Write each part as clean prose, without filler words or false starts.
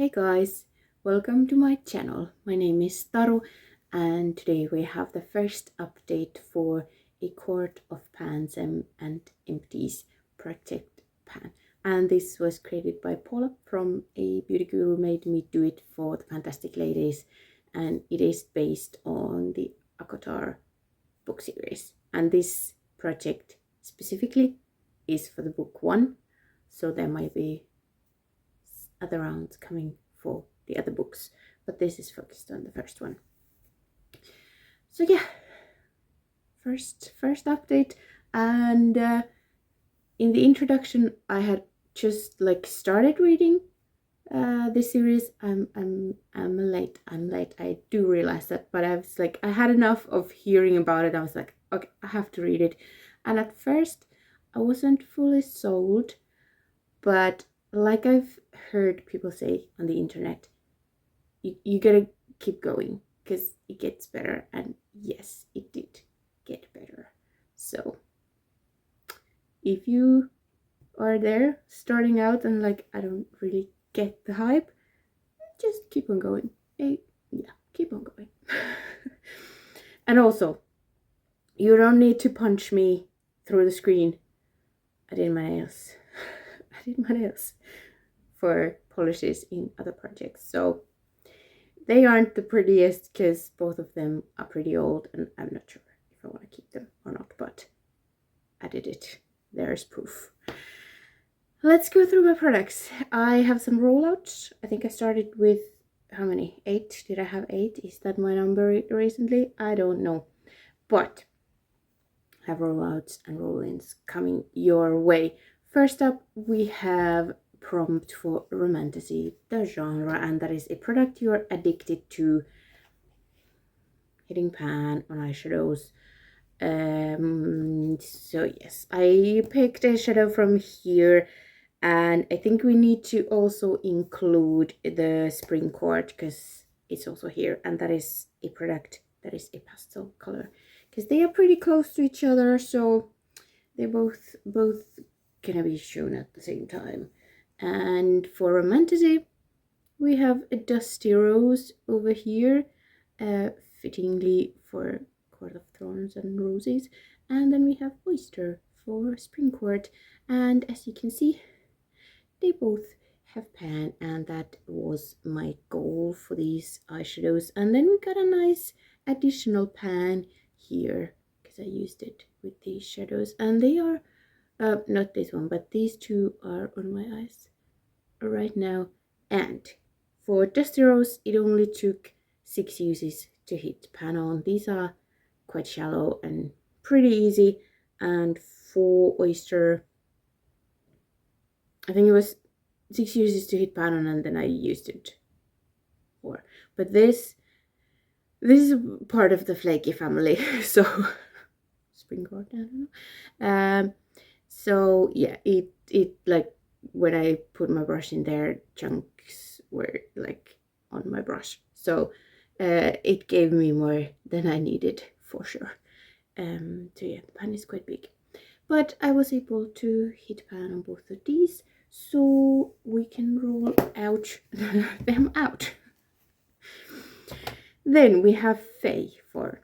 Hey guys, welcome to my channel. My name is Taru and today we have the first update for a quart of pans and empties project pan. And this was created by Paula from A Beauty Guru Made Me Do It for the Fantastic Ladies, and it is based on the Akotar book series. And this project specifically is for the book 1, so there might be other rounds coming for the other books, but this is focused on the first one. So yeah, first update. And in the introduction I had just started reading this series. I'm late. I do realize that, but I had enough of hearing about it. I was like, okay, I have to read it. And at first I wasn't fully sold, but like I've heard people say on the internet, you gotta keep going because it gets better. And yes, it did get better. So if you are there starting out and I don't really get the hype, just keep on going. Yeah, keep on going. And also, you don't need to punch me through the screen. I did my nails. For polishes in other projects, so they aren't the prettiest because both of them are pretty old and I'm not sure if I want to keep them or not, but I did it. There's proof. Let's go through my products. I have some rollouts. I think I started with how many? 8? Did I have 8? Is that my number recently? I don't know, but I have rollouts and roll-ins coming your way. First up, we have Prompt for Romantasy, the genre, and that is a product you're addicted to. Hitting pan on eyeshadows. So yes, I picked a shadow from here, and I think we need to also include the Spring Court because it's also here, and that is a product that is a pastel color because they are pretty close to each other, so they're both gonna be shown at the same time. And for Romantasy, we have a Dusty Rose over here, fittingly for Court of Thorns and Roses. And then we have Oyster for Spring Court. And as you can see, they both have pan, and that was my goal for these eyeshadows. And then we got a nice additional pan here because I used it with these shadows, and they are not this one, but these two are on my eyes right now. And for Dusty Rose, it only took 6 uses to hit pan on. These are quite shallow and pretty easy. And for Oyster, I think it was 6 uses to hit pan on, and then I used it 4. But this is part of the flaky family, so Spring Court, I don't know. So yeah, it when I put my brush in there, chunks were on my brush, so it gave me more than I needed for sure. So yeah, the pan is quite big, but I was able to hit pan on both of these, so we can roll out them out. Then we have Faye for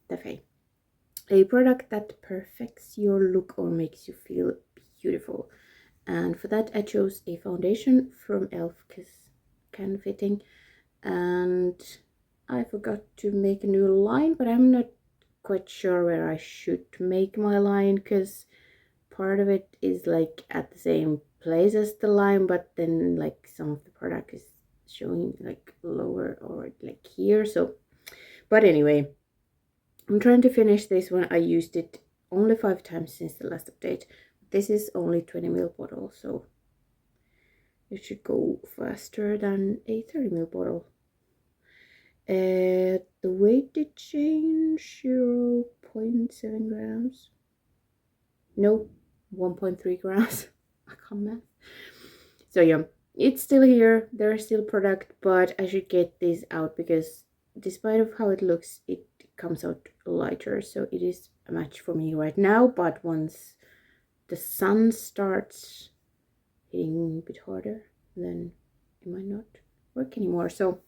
the Faye, a product that perfects your look or makes you feel beautiful. And for that I chose a foundation from e.l.f. because kind of fitting, and I forgot to make a new line, but I'm not quite sure where I should make my line because part of it is at the same place as the line, but then some of the product is showing lower or here. So but anyway, I'm trying to finish this one. I used it only 5 times since the last update. This is only 20 ml bottle, so it should go faster than a 30 ml bottle. The weight did change, 0.7 grams. No, 1.3 grams. I can't math. So yeah, it's still here. There's still product, but I should get this out because despite of how it looks, it comes out lighter, so it is a match for me right now. But once the sun starts hitting a bit harder, then it might work anymore. So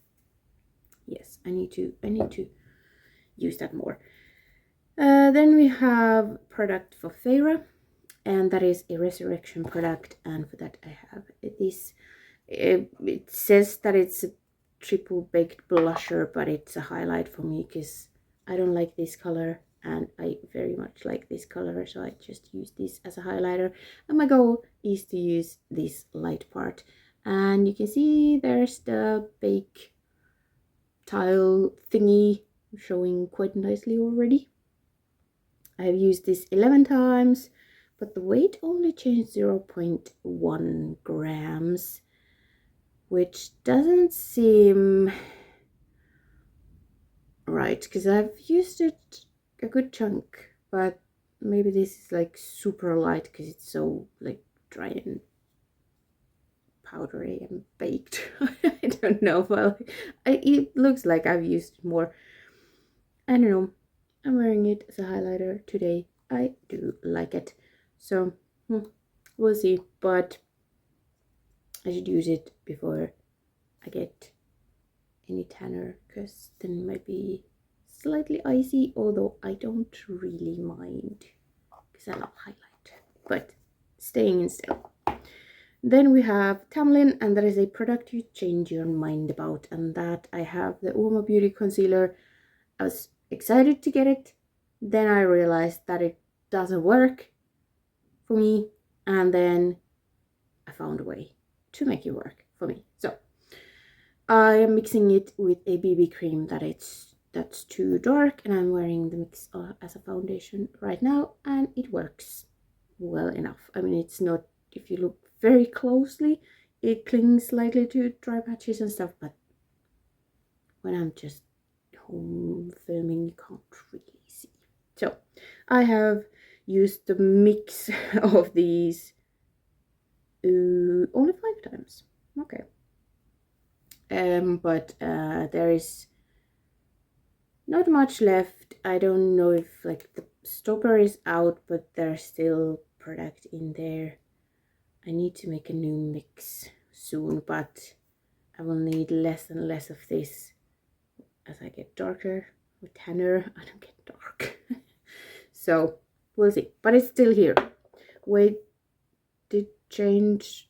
yes, I need to use that more. Then we have product for Feyre, and that is a resurrection product, and for that I have this. It says that it's a triple baked blusher, but it's a highlight for me because I don't like this color and I very much like this color, so I just use this as a highlighter, and my goal is to use this light part. And you can see there's the bake tile thingy showing quite nicely already. I've used this 11 times, but the weight only changed 0.1 grams, which doesn't seem right because I've used it a good chunk, but maybe this is like super light because it's so like dry and powdery and baked. I don't know. Well, it looks like I've used it more. I don't know. I'm wearing it as a highlighter today. I do like it. So we'll see. But I should use it before I get any tanner, because then it might be slightly icy, although I don't really mind because I love highlight. But staying in still. Then we have Tamlin, and that is a product you change your mind about, and that I have the Uomo Beauty Concealer. I was excited to get it, then I realized that it doesn't work for me, and then I found a way to make it work for me. So I am mixing it with a BB cream that's too dark, and I'm wearing the mix as a foundation right now, and it works well enough. I mean, it's not, if you look very closely, it clings slightly to dry patches and stuff, but when I'm just home filming, you can't really see. So I have used the mix of these only 5 times. Okay. But there is not much left. I don't know if like the stopper is out, but there's still product in there. I need to make a new mix soon, but I will need less and less of this as I get darker or tanner. I don't get dark. So we'll see, but it's still here. Weight did change.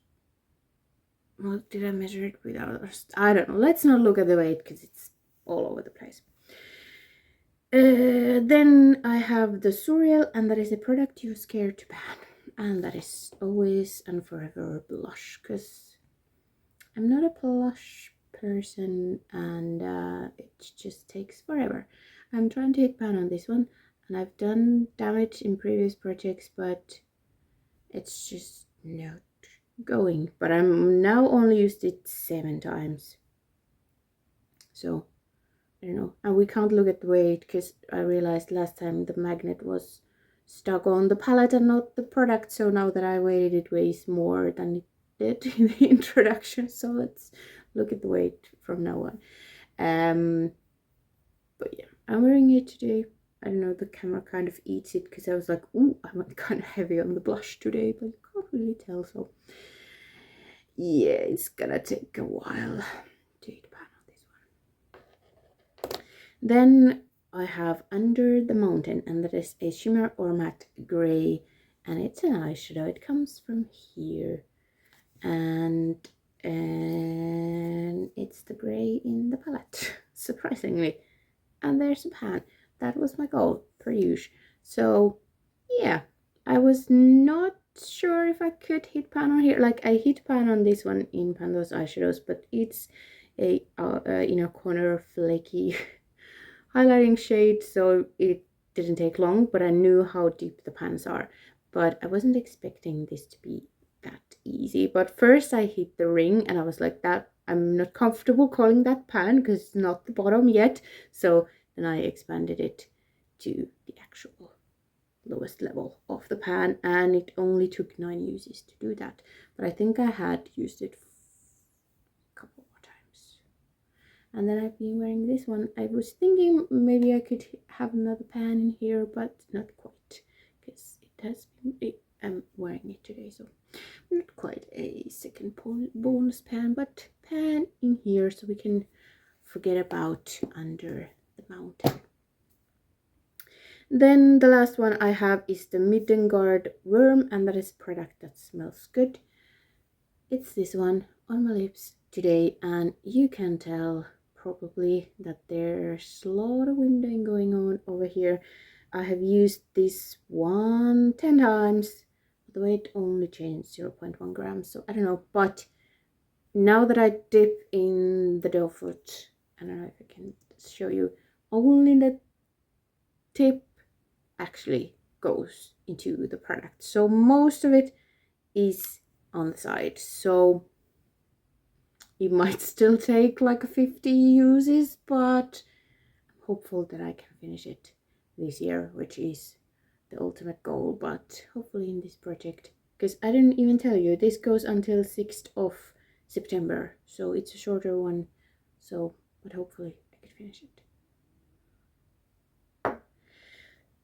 Well, did I measure it with others? I don't know. Let's not look at the weight because it's all over the place. Then I have the Suriel, and that is a product you're scared to ban, and that is always and forever blush, because I'm not a blush person, and it just takes forever. I'm trying to hit pan on this one, and I've done damage in previous projects, but it's just not going. But I'm now only used it 7 times, so I don't know. And we can't look at the weight because I realized last time the magnet was stuck on the palette and not the product, so now that I weighed it, it weighs more than it did in the introduction. So let's look at the weight from now on. But yeah, I'm wearing it today. I don't know, the camera kind of eats it because I was like, ooh, I went kind of heavy on the blush today, but you can't really tell. So yeah, it's gonna take a while to hit pan on this one. Then I have Under the Mountain, and that is a shimmer or matte gray, and it's an eyeshadow. It comes from here, and it's the gray in the palette, surprisingly. And there's a pan. That was my goal, per usual. So yeah, I was not sure if I could hit pan on here. Like, I hit pan on this one in Pando's eyeshadows, but it's a inner corner flaky highlighting shade, so it didn't take long, but I knew how deep the pans are. But I wasn't expecting this to be that easy. But first I hit the ring, and I was like, that I'm not comfortable calling that pan because it's not the bottom yet. So then I expanded it to the actual lowest level of the pan, and it only took 9 uses to do that. But I think I had used it a couple more times. And then I've been wearing this one. I was thinking maybe I could have another pan in here, but not quite, because it has been, I'm wearing it today, so not quite a second bonus pan, but pan in here so we can forget about under the mountain. Then the last one I have is the Middengard Worm, and that is a product that smells good. It's this one on my lips today, and you can tell probably that there's a lot of windowing going on over here. I have used this one 10 times. The weight only changed 0.1 grams, so I don't know, but now that I dip in the doe foot, I don't know if I can show you, only the tip actually goes into the product, so most of it is on the side. So it might still take like 50 uses, but I'm hopeful that I can finish it this year, which is the ultimate goal. But hopefully in this project, because I didn't even tell you, this goes until 6th of September, so it's a shorter one. So, but hopefully I can finish it.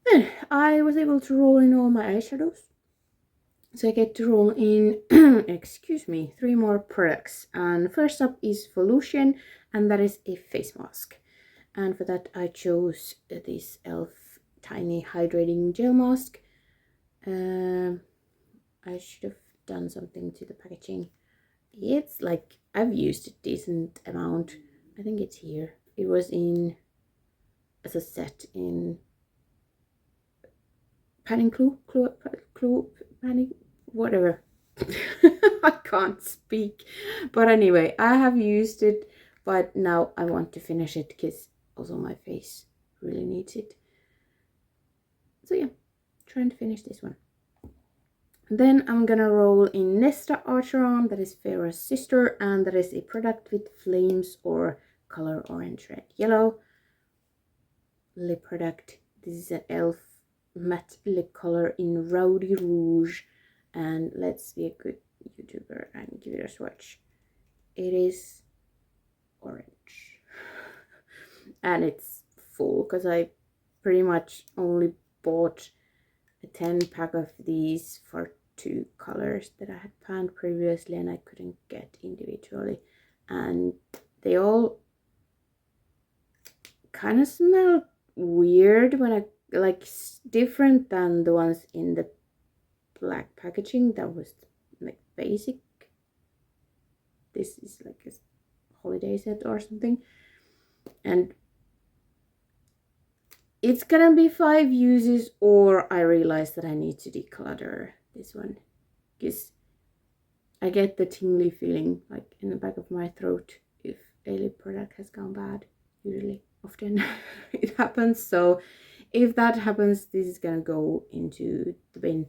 Then I was able to roll in all my eyeshadows. So I get to roll in, excuse me, 3 more products. And first up is Volution, and that is a face mask. And for that I chose this e.l.f. Tiny Hydrating Gel Mask. I should have done something to the packaging. It's like, I've used a decent amount. I think it's here. It was in, as a set in panning glue, panning, whatever. I can't speak, but anyway, I have used it, but now I want to finish it because also my face really needs it. So yeah, trying to finish this one. Then I'm gonna roll in Nesta Archeron, that is Farrah's sister, and that is a product with flames or color orange, red, yellow lip product. This is an e.l.f. matte lip color in Rowdy Rouge, and let's be a good YouTuber and give it a swatch. It is orange and it's full because I pretty much only bought a 10 pack of these for 2 colors that I had panned previously and I couldn't get individually, and they all kind of smell weird when I like different than the ones in the black packaging that was like basic. This is like a holiday set or something, and it's gonna be 5 uses or I realize that I need to declutter this one, because I get the tingly feeling like in the back of my throat if a lip product has gone bad. Usually, often it happens, so if that happens, this is gonna go into the bin.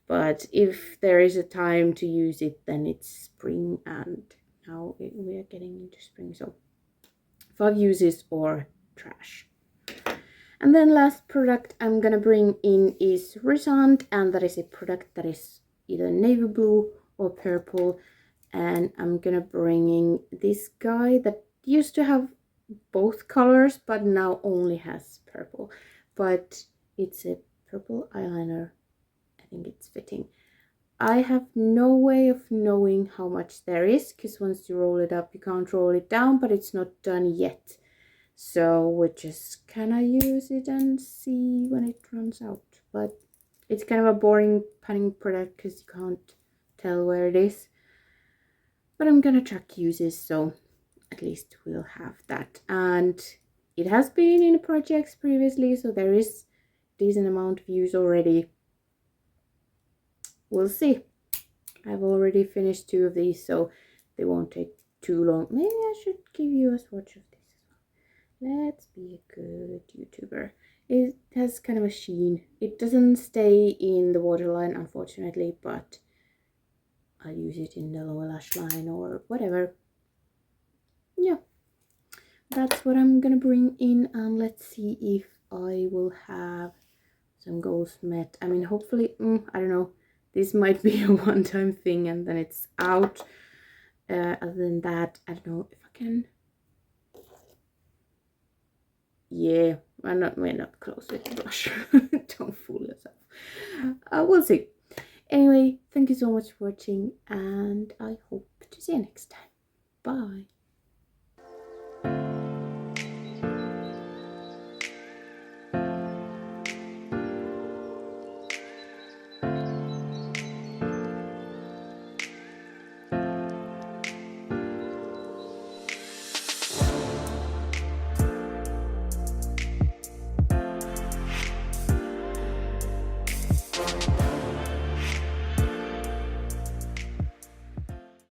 But if there is a time to use it, then it's spring, and now we are getting into spring, so 5 uses or trash. And then last product I'm gonna bring in is Resand, and that is a product that is either navy blue or purple, and I'm gonna bring in this guy that used to have both colors but now only has purple, but it's a purple eyeliner. I think it's fitting. I have no way of knowing how much there is, because once you roll it up you can't roll it down, but it's not done yet, so we're just gonna use it and see when it runs out. But it's kind of a boring panning product because you can't tell where it is, but I'm gonna track uses, so at least we'll have that. And it has been in projects previously, so there is decent amount of use already. We'll see. I've already finished 2 of these, so they won't take too long. Maybe I should give you a swatch of this as well. Let's be a good YouTuber. It has kind of a sheen. It doesn't stay in the waterline, unfortunately, but I'll use it in the lower lash line or whatever. Yeah, that's what I'm gonna bring in, and let's see if I will have some goals met. I mean, hopefully, I don't know. This might be a one-time thing and then it's out. Other than that, I don't know if I can. Yeah, we're not close with the blush. Don't fool yourself. We'll see. Anyway, thank you so much for watching, and I hope to see you next time. Bye.